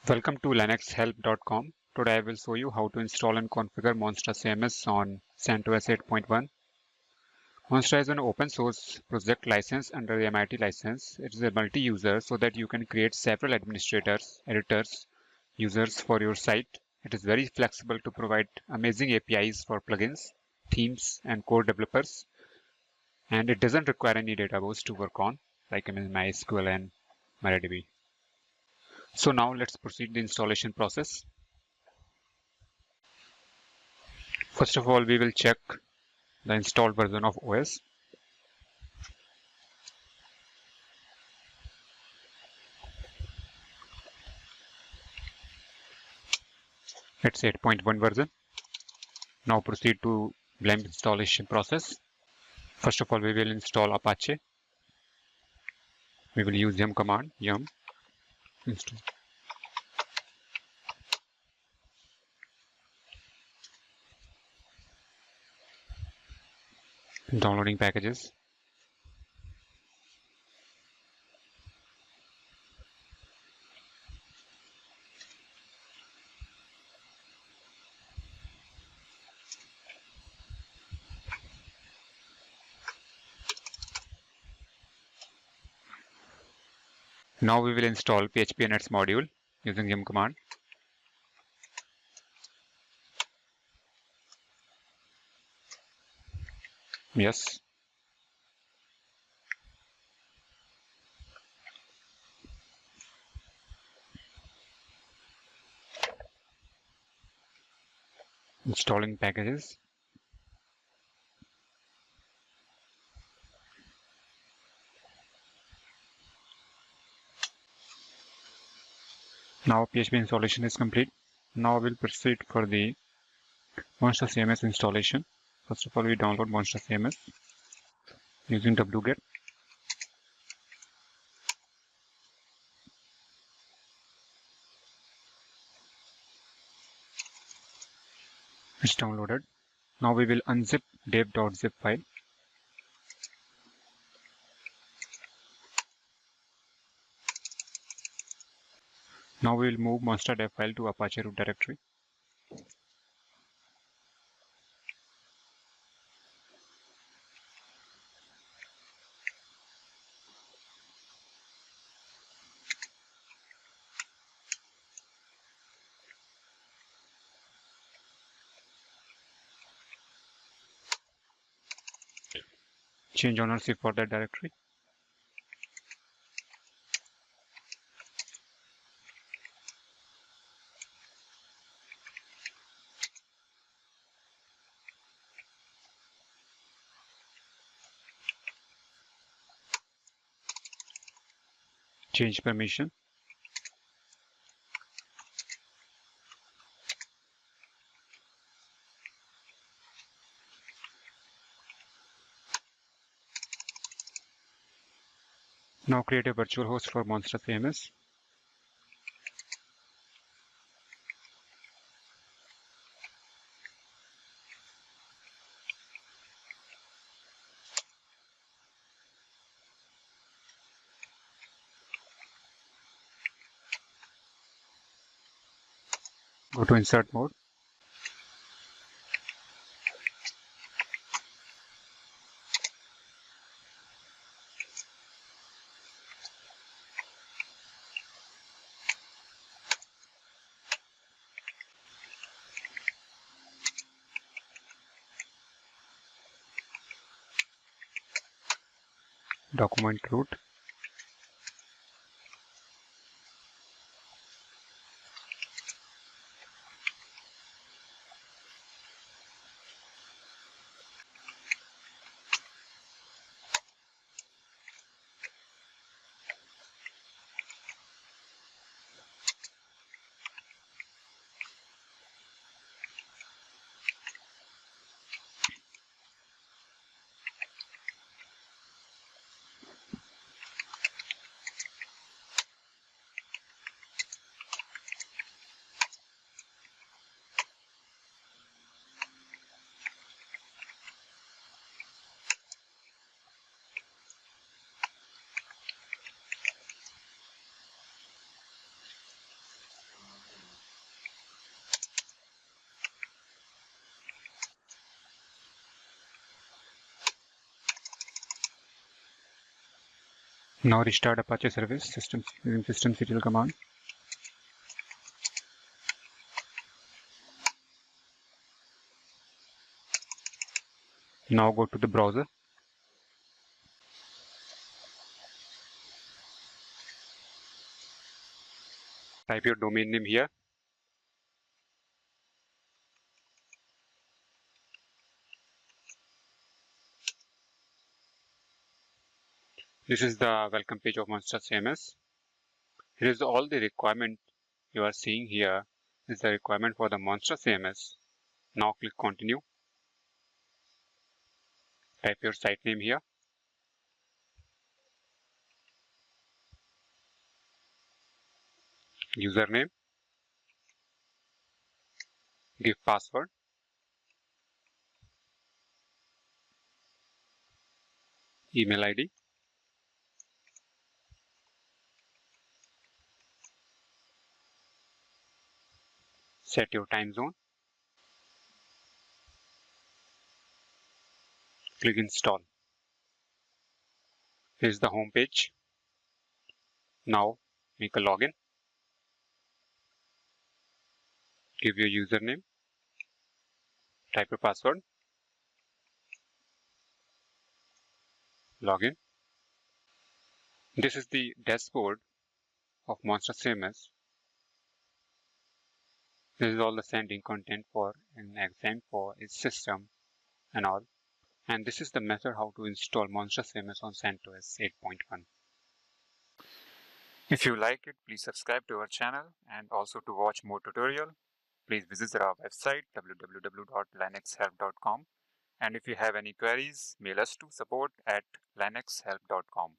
Welcome to linuxhelp.com. Today I will show you how to install and configure Monstra CMs on CentOS 8.1. Monstra is an open source project licensed under the MIT license. It is a multi-user so that you can create several administrators, editors, users for your site. It is very flexible to provide amazing APIs for plugins, themes, and core developers. And it doesn't require any database to work on, like MySQL and MariaDB. So now let's proceed the installation process. First of all, we will check the installed version of OS. It's 8.1 version. Now proceed to blimp installation process. First of all, we will install Apache. We will use yum command, yum install. Downloading packages. Now we will install php-nets module using yum command. Yes. Installing packages. Now PHP installation is complete. Now we'll proceed for the Monstra CMS installation. First of all, we download Monstra CMS using wget. It's downloaded. Now we will unzip dev.zip file. Now we will move Monstra dev file to Apache root directory. Change ownership for that directory. Change permission. Now create a virtual host for Monstra CMS. Go to insert mode. Document root. Now restart Apache service system using systemctl command. Now go to the browser. Type your domain name here. This is the welcome page of Monstra CMs. Here is all the requirement you are seeing here is the requirement for the Monstra CMS. Now click continue. Type your site name here. Username. Give password. Email ID. Set your time zone. Click install. Here is the home page. Now make a login. Give your username. Type your password. Login. This is the dashboard of Monstra CMS. This is all the sending content for an exam for its system and all. And this is the method how to install Monstra CMS on CentOS 8.1. If you like it, please subscribe to our channel, and also to watch more tutorial, please visit our website www.linuxhelp.com. And if you have any queries, mail us to support@linuxhelp.com.